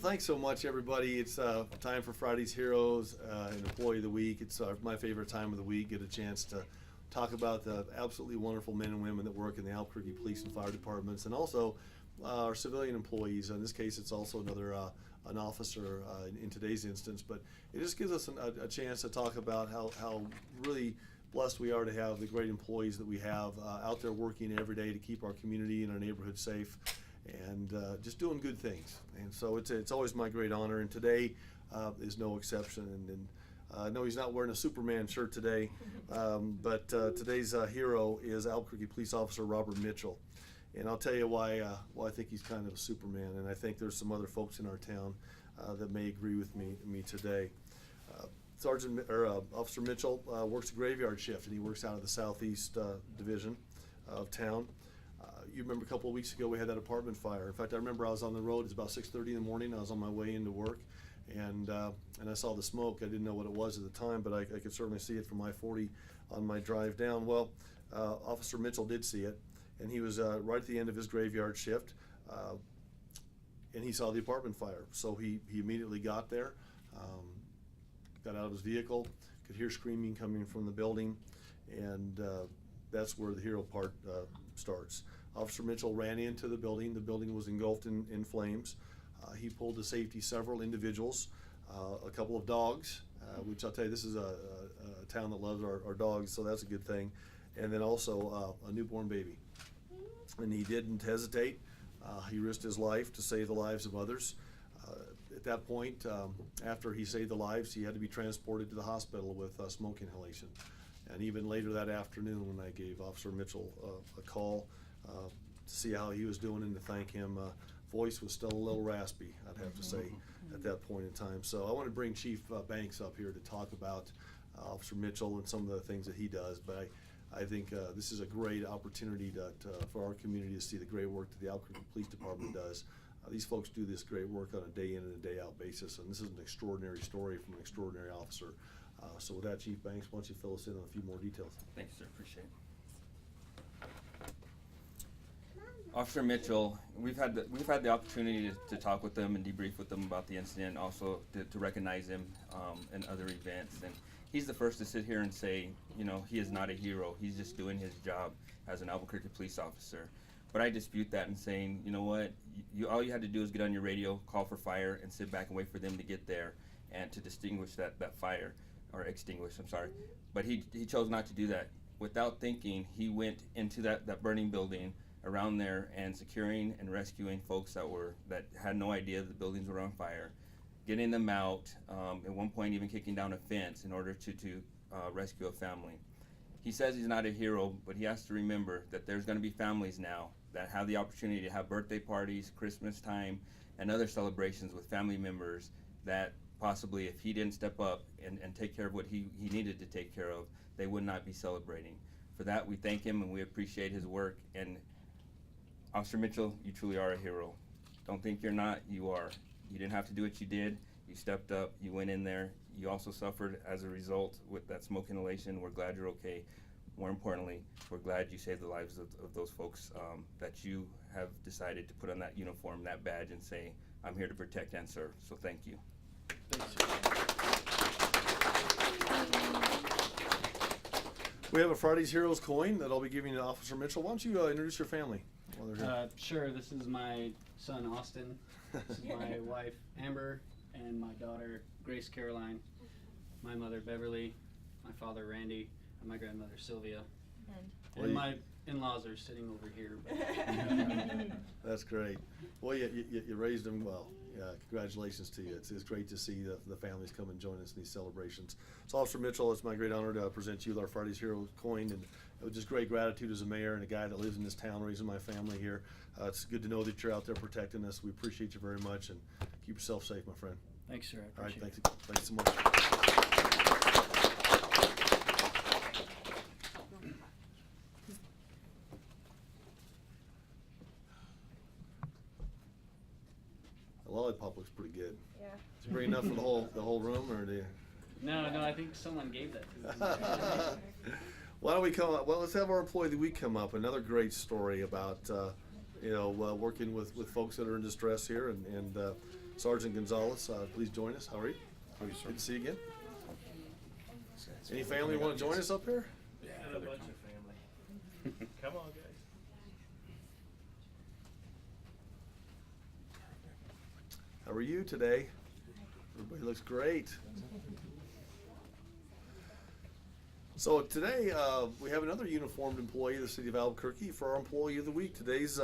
thanks so much, everybody. It's time for Friday's Heroes and Employee of the Week. It's my favorite time of the week. Get a chance to talk about the absolutely wonderful men and women that work in the Albuquerque Police and Fire Departments, and also our civilian employees. In this case, it's also another an officer in today's instance. But it just gives us a chance to talk about how really blessed we are to have the great employees that we have out there working every day to keep our community and our neighborhood safe, and just doing good things. And so it's always my great honor, and today is no exception. And no, he's not wearing a Superman shirt today, but today's hero is Albuquerque Police Officer Robert Mitchell. And I'll tell you why I think he's kind of a Superman, and I think there's some other folks in our town that may agree with me today. Officer Mitchell works a graveyard shift, and he works out of the southeast division of town. You remember a couple of weeks ago we had that apartment fire. In fact, I remember I was on the road. It's about 6:30 in the morning. I was on my way into work, and I saw the smoke. I didn't know what it was at the time, but I could certainly see it from I-40 on my drive down. Well, Officer Mitchell did see it, and he was right at the end of his graveyard shift, and he saw the apartment fire. So he immediately got there. Got out of his vehicle, could hear screaming coming from the building, and that's where the hero part starts. Officer Mitchell ran into the building. The building was engulfed in flames. He pulled to safety several individuals, a couple of dogs, which I'll tell you, this is a town that loves our dogs, so that's a good thing, and then also a newborn baby. And he didn't hesitate. He risked his life to save the lives of others. At that point, after he saved the lives, he had to be transported to the hospital with smoke inhalation. And even later that afternoon, when I gave Officer Mitchell a call to see how he was doing and to thank him, voice was still a little raspy, I'd have to say, at that point in time. So I want to bring Chief Banks up here to talk about Officer Mitchell and some of the things that he does. But I think this is a great opportunity for our community to see the great work that the Albuquerque Police Department does. These folks do this great work on a day in and a day out basis, and this is an extraordinary story from an extraordinary officer. So with that, Chief Banks, why don't you fill us in on a few more details? Thank you, sir. Appreciate it. Officer Mitchell, we've had the opportunity to talk with them and debrief with them about the incident, also to recognize him in other events. And he's the first to sit here and say, you know, he is not a hero. He's just doing his job as an Albuquerque police officer. But I dispute that and saying, you know what, all you had to do is get on your radio, call for fire, and sit back and wait for them to get there and to distinguish that fire, or extinguish, I'm sorry. But he chose not to do that. Without thinking, he went into that burning building around there and securing and rescuing folks that had no idea the buildings were on fire, getting them out, at one point even kicking down a fence in order to rescue a family. He says he's not a hero, but he has to remember that there's going to be families now that have the opportunity to have birthday parties, Christmas time, and other celebrations with family members that possibly, if he didn't step up and take care of what he needed to take care of, they would not be celebrating. For that, we thank him and we appreciate his work. And Officer Mitchell, you truly are a hero. Don't think you're not, you are. You didn't have to do what you did. You stepped up, you went in there. You also suffered as a result with that smoke inhalation. We're glad you're okay. More importantly, we're glad you saved the lives of those folks that you have decided to put on that uniform, that badge, and say, I'm here to protect and serve. So thank you. We have a Friday's Heroes coin that I'll be giving to Officer Mitchell. Why don't you introduce your family while they're here? Sure. This is my son, Austin. This is my wife, Amber, and my daughter, Grace Caroline. My mother, Beverly. My father, Randy. And my grandmother, Sylvia. And my in-laws are sitting over here. But That's great. Well, you raised them well. Congratulations to you. It's great to see the families come and join us in these celebrations. So, Officer Mitchell, it's my great honor to present you with our Friday's Heroes coin, and with just great gratitude as a mayor and a guy that lives in this town, raising my family here. It's good to know that you're out there protecting us. We appreciate you very much, and keep yourself safe, my friend. thanks, sir. I All right, appreciate it. thanks so much. The lollipop looks pretty good. Yeah. Did you bring enough for the whole room, or do you? No, I think someone gave that to me. Why don't we come up? Well, let's have our Employee of the Week come up. Another great story about working with folks that are in distress here, and Sergeant Gonzalez, please join us. How are you? How are you, sir? Good to see you again. Any family want to join us up here? Yeah, And a bunch of family. Come on, guys. How are you today? Everybody looks great. So today we have another uniformed employee of the city of Albuquerque for our Employee of the Week. Today's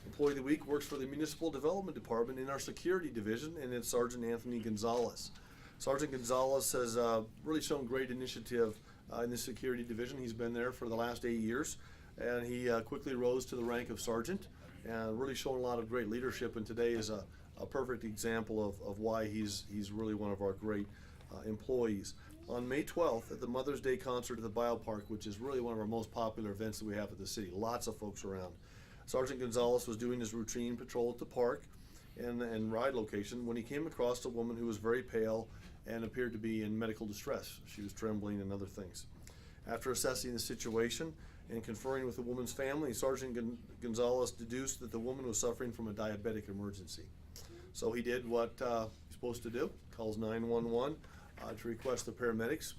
Employee of the Week works for the Municipal Development Department in our Security Division, and it's Sergeant Anthony Gonzalez. Sergeant Gonzalez has really shown great initiative in the Security Division. He's been there for the last 8 years, and he quickly rose to the rank of sergeant and really shown a lot of great leadership, and today is a perfect example of why he's really one of our great employees. On May 12th, at the Mother's Day concert at the Biopark, which is really one of our most popular events that we have at the city, lots of folks around, Sergeant Gonzalez was doing his routine patrol at the park and ride location when he came across a woman who was very pale and appeared to be in medical distress. She was trembling and other things. After assessing the situation and conferring with the woman's family, Sergeant Gonzalez deduced that the woman was suffering from a diabetic emergency. So he did what he's supposed to do, calls 911 to request the paramedics.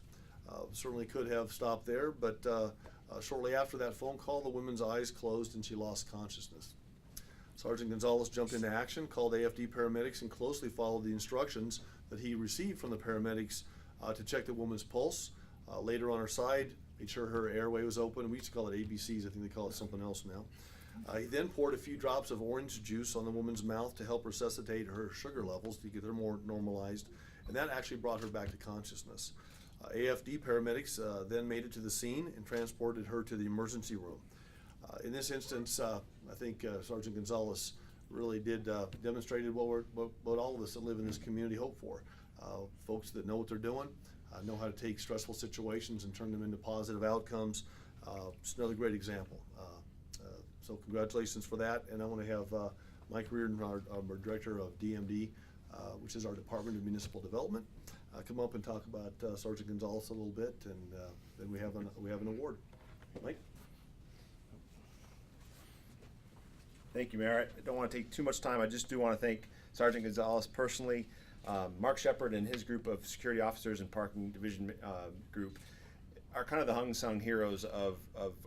Certainly could have stopped there, but shortly after that phone call, the woman's eyes closed and she lost consciousness. Sergeant Gonzalez jumped into action, called AFD paramedics, and closely followed the instructions that he received from the paramedics to check the woman's pulse. Later on her side, made sure her airway was open. We used to call it ABCs. I think they call it something else now. He then poured a few drops of orange juice on the woman's mouth to help resuscitate her sugar levels to get her more normalized, and that actually brought her back to consciousness. AFD paramedics then made it to the scene and transported her to the emergency room. In this instance, I think Sergeant Gonzalez really did demonstrated what all of us that live in this community hope for. Folks that know what they're doing, know how to take stressful situations and turn them into positive outcomes. Just another great example. So congratulations for that, and I want to have Mike Reardon, our Director of DMD, which is our Department of Municipal Development, come up and talk about Sergeant Gonzalez a little bit, and then we have an award. Mike? Thank you, Mayor. I don't want to take too much time. I just do want to thank Sergeant Gonzalez personally, Mark Shepard and his group of security officers and parking division group are kind of the unsung heroes of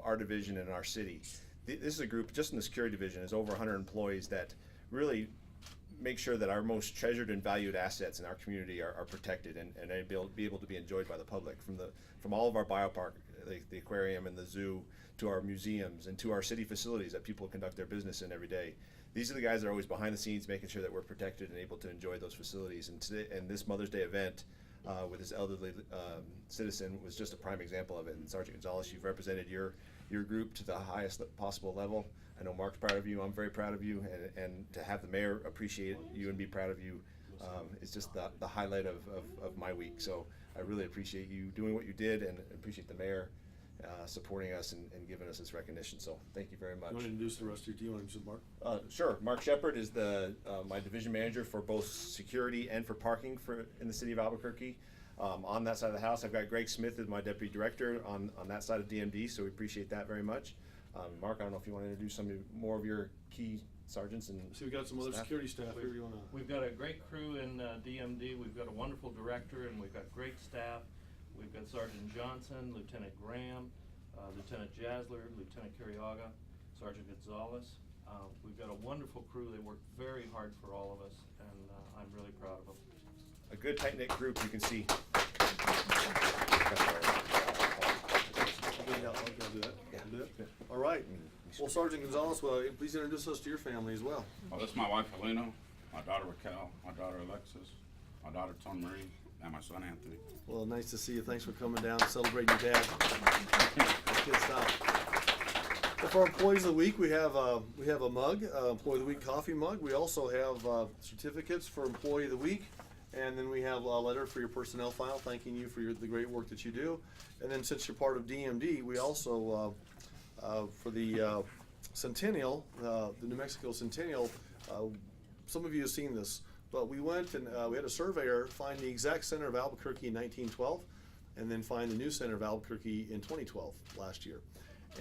our division and our city. This is a group, just in the security division, is over 100 employees that really make sure that our most treasured and valued assets in our community are protected and be able to be enjoyed by the public. From all of our biopark, the aquarium and the zoo, to our museums and to our city facilities that people conduct their business in every day. These are the guys that are always behind the scenes making sure that we're protected and able to enjoy those facilities. And today, and this Mother's Day event with this elderly citizen was just a prime example of it. And Sergeant Gonzalez, you've represented your group to the highest possible level. I know Mark's proud of you, I'm very proud of you, and to have the mayor appreciate you and be proud of you is just the highlight of my week. So I really appreciate you doing what you did, and appreciate the mayor supporting us and giving us this recognition. So thank you very much. You want to introduce the rest of your team? You want to introduce Mark? Sure. Mark Shepard is my division manager for both security and for parking in the city of Albuquerque. On that side of the house, I've got Greg Smith as my deputy director on that side of DMD, so we appreciate that very much. Mark, I don't know if you want to introduce more of your key sergeants and So we've got some other staff. security staff here. You want to? We've got a great crew in DMD. We've got a wonderful director, and we've got great staff. We've got Sergeant Johnson, Lieutenant Graham, Lieutenant Jasler, Lieutenant Carriaga, Sergeant Gonzalez. We've got a wonderful crew. They work very hard for all of us, and I'm really proud of them. A good tight-knit group, you can see. I'll do that. I'll do it. All right. Well, Sergeant Gonzalez, please introduce us to your family as well. Well, this is my wife, Helena, my daughter, Raquel, my daughter, Alexis, my daughter, Tom Marie, and my son, Anthony. Well, nice to see you. Thanks for coming down and celebrating your dad. That's good stuff. Well, for our Employees of the Week, we have a mug, Employee of the Week coffee mug. We also have certificates for Employee of the Week. And then we have a letter for your personnel file thanking you for the great work that you do. And then since you're part of DMD, we also, for the Centennial, the New Mexico Centennial, some of you have seen this, but we went and we had a surveyor find the exact center of Albuquerque in 1912 and then find the new center of Albuquerque in 2012, last year.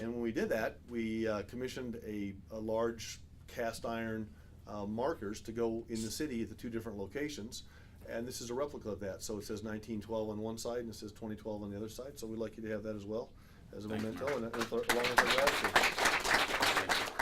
And when we did that, we commissioned a large cast iron markers to go in the city at the 2 different locations. And this is a replica of that, so it says 1912 on one side and it says 2012 on the other side. So we'd like you to have that as well as a Thank you, memento Mayor. and along with our gratitude. Thank you.